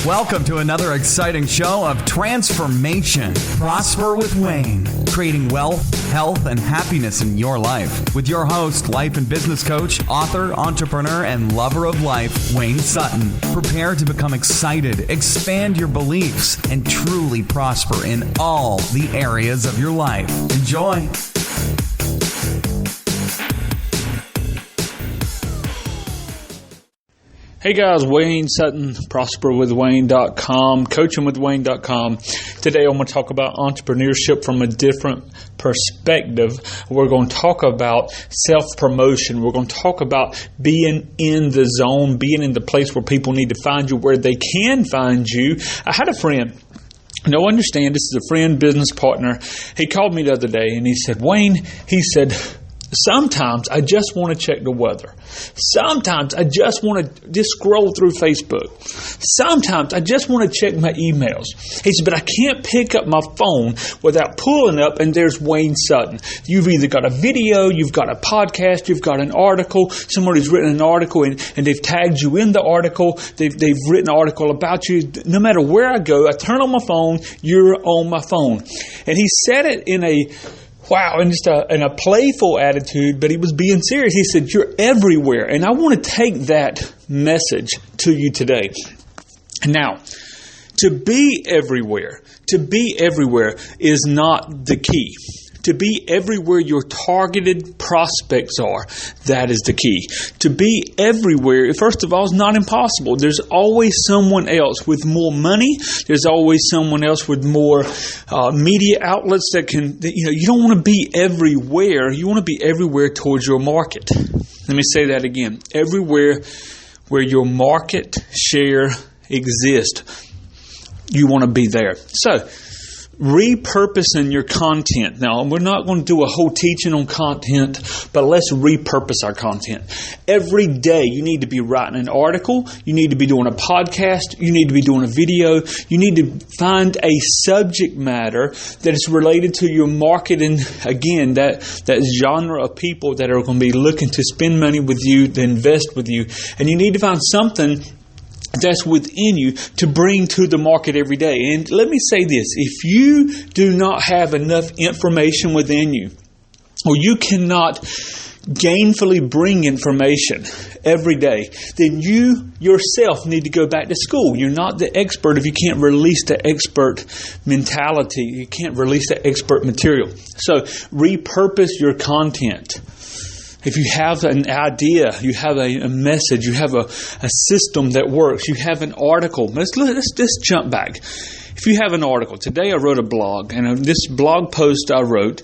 Welcome to another exciting show of transformation. Prosper with Wayne, creating wealth, health, and happiness in your life. With your host, life and business coach, author, entrepreneur, and lover of life, Wayne Sutton. Prepare to become excited, expand your beliefs, and truly prosper in all the areas of your life. Enjoy. Hey guys, Wayne Sutton, prosperwithwayne.com, coachingwithwayne.com. Today I'm going to talk about entrepreneurship from a different perspective. We're going to talk about self-promotion. We're going to talk about being in the zone, being in the place where people need to find you, where they can find you. I had a friend. Now understand, this is a friend, business partner. He called me the other day and he said, Wayne, he said, sometimes I just want to check the weather. Sometimes I just want to just scroll through Facebook. Sometimes I just want to check my emails. He said, but I can't pick up my phone without pulling up and there's Wayne Sutton. You've either got a video, you've got a podcast, you've got an article. Somebody's written an article and they've tagged you in the article. They've written an article about you. No matter where I go, I turn on my phone, you're on my phone. And he said it in a in a playful attitude, but he was being serious. He said, you're everywhere. And I want to take that message to you today. Now, to be everywhere is not the key. To be everywhere your targeted prospects are, that is the key. To be everywhere, first of all, is not impossible. There's always someone else with more money. There's always someone else with more media outlets that can, you don't want to be everywhere. You want to be everywhere towards your market. Let me say that again. Everywhere where your market share exists, you want to be there. So, repurposing your content. Now, we're not going to do a whole teaching on content, but let's repurpose our content. Every day, you need to be writing an article. You need to be doing a podcast. You need to be doing a video. You need to find a subject matter that is related to your market and, again, that genre of people that are going to be looking to spend money with you, to invest with you. And you need to find something that's within you to bring to the market every day. And let me say this, if you do not have enough information within you, or you cannot gainfully bring information every day, then you yourself need to go back to school. You're not the expert if you can't release the expert mentality. You can't release the expert material. So repurpose your content. If you have an idea, you have a message, you have a system that works, you have an article. Let's just jump back. If you have an article, today I wrote a blog, and this blog post I wrote,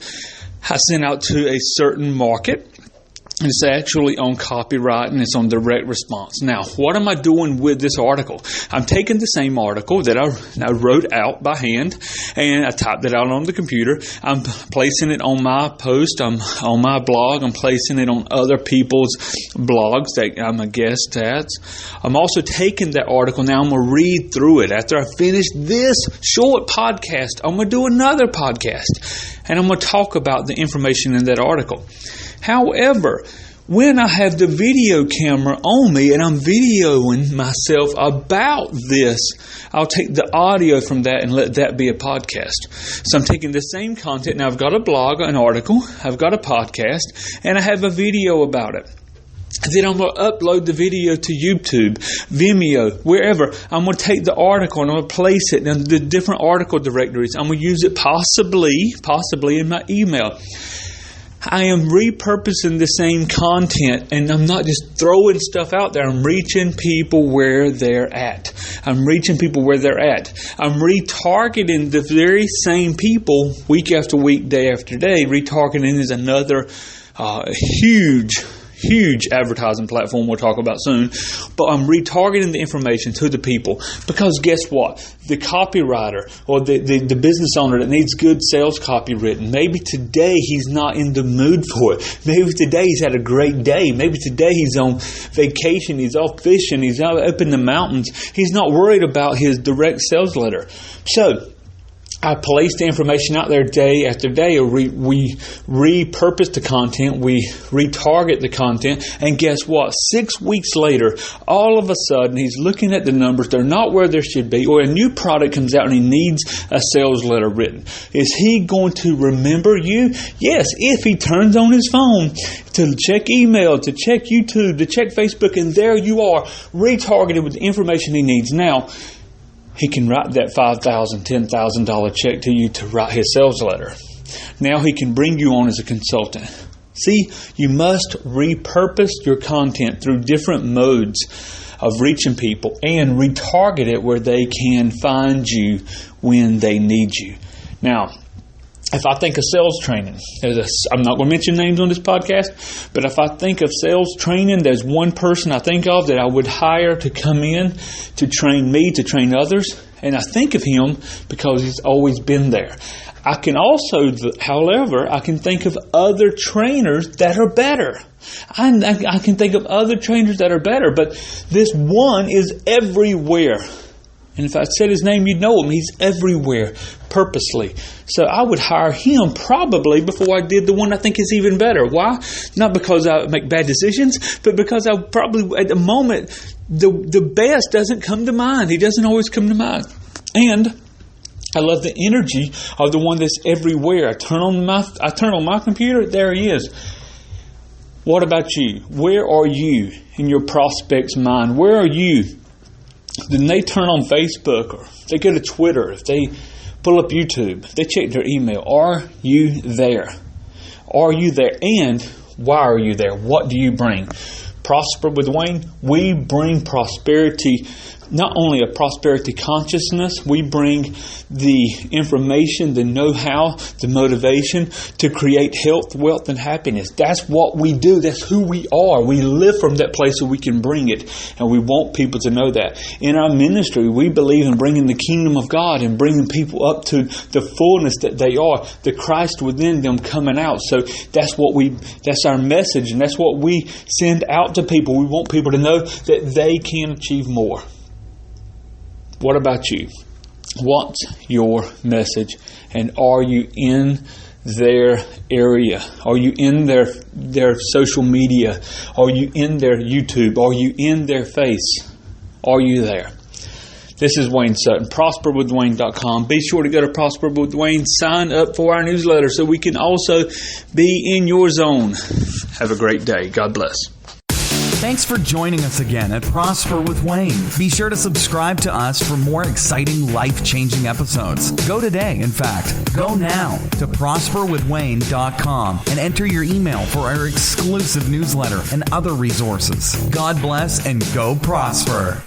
I sent out to a certain market. And it's actually on copyright and it's on direct response. Now, what am I doing with this article? I'm taking the same article that I wrote out by hand and I typed it out on the computer. I'm placing it on my post, on my blog. I'm placing it on other people's blogs that I'm a guest at. I'm also taking that article. Now I'm going to read through it. After I finish this short podcast, I'm going to do another podcast. And I'm going to talk about the information in that article. However, when I have the video camera on me and I'm videoing myself about this, I'll take the audio from that and let that be a podcast. So I'm taking the same content. Now I've got a blog, an article, I've got a podcast, and I have a video about it. Then I'm going to upload the video to YouTube, Vimeo, wherever. I'm going to take the article and I'm going to place it in the different article directories. I'm going to use it possibly in my email. I am repurposing the same content, and I'm not just throwing stuff out there. I'm reaching people where they're at. I'm retargeting the very same people week after week, day after day. Retargeting is another huge advertising platform we'll talk about soon. But I'm retargeting the information to the people because guess what? The copywriter or the business owner that needs good sales copy written, maybe today he's not in the mood for it. Maybe today he's had a great day. Maybe today he's on vacation. He's off fishing. He's out up in the mountains. He's not worried about his direct sales letter. So I place the information out there day after day, or we repurpose the content, we retarget the content, and guess what? 6 weeks later, all of a sudden, he's looking at the numbers, they're not where they should be, or a new product comes out and he needs a sales letter written. Is he going to remember you? Yes, if he turns on his phone to check email, to check YouTube, to check Facebook, and there you are, retargeted with the information he needs. Now, he can write that $5,000, $10,000 check to you to write his sales letter. Now he can bring you on as a consultant. See, you must repurpose your content through different modes of reaching people and retarget it where they can find you when they need you. Now, if I think of sales training, I'm not going to mention names on this podcast, but if I think of sales training, there's one person I think of that I would hire to come in to train me, to train others. And I think of him because he's always been there. I can also, however, I can think of other trainers that are better. I can think of other trainers that are better, but this one is everywhere. And if I said his name, you'd know him. He's everywhere, purposely. So I would hire him probably before I did the one I think is even better. Why? Not because I make bad decisions, but because I probably, at the moment, the best doesn't come to mind. He doesn't always come to mind. And I love the energy of the one that's everywhere. I turn on my computer, there he is. What about you? Where are you in your prospect's mind? Where are you? Then they turn on Facebook, or they go to Twitter, if they pull up YouTube, they check their email. Are you there? Are you there? And why are you there? What do you bring? Prosper with Wayne, we bring prosperity, not only a prosperity consciousness, we bring the information, the know-how, the motivation to create health, wealth, and happiness. That's what we do. That's who we are. We live from that place so we can bring it, and we want people to know that. In our ministry, we believe in bringing the kingdom of God and bringing people up to the fullness that they are, the Christ within them coming out. So that's our message, and that's what we send out to people. We want people to know that they can achieve more. What about you? What's your message? And are you in their area? Are you in their social media? Are you in their YouTube? Are you in their face? Are you there? This is Wayne Sutton, prosperwithwayne.com. Be sure to go to Prosper with Wayne. Sign up for our newsletter so we can also be in your zone. Have a great day. God bless. Thanks for joining us again at Prosper with Wayne. Be sure to subscribe to us for more exciting, life-changing episodes. Go today, in fact. Go now to prosperwithwayne.com and enter your email for our exclusive newsletter and other resources. God bless and go prosper.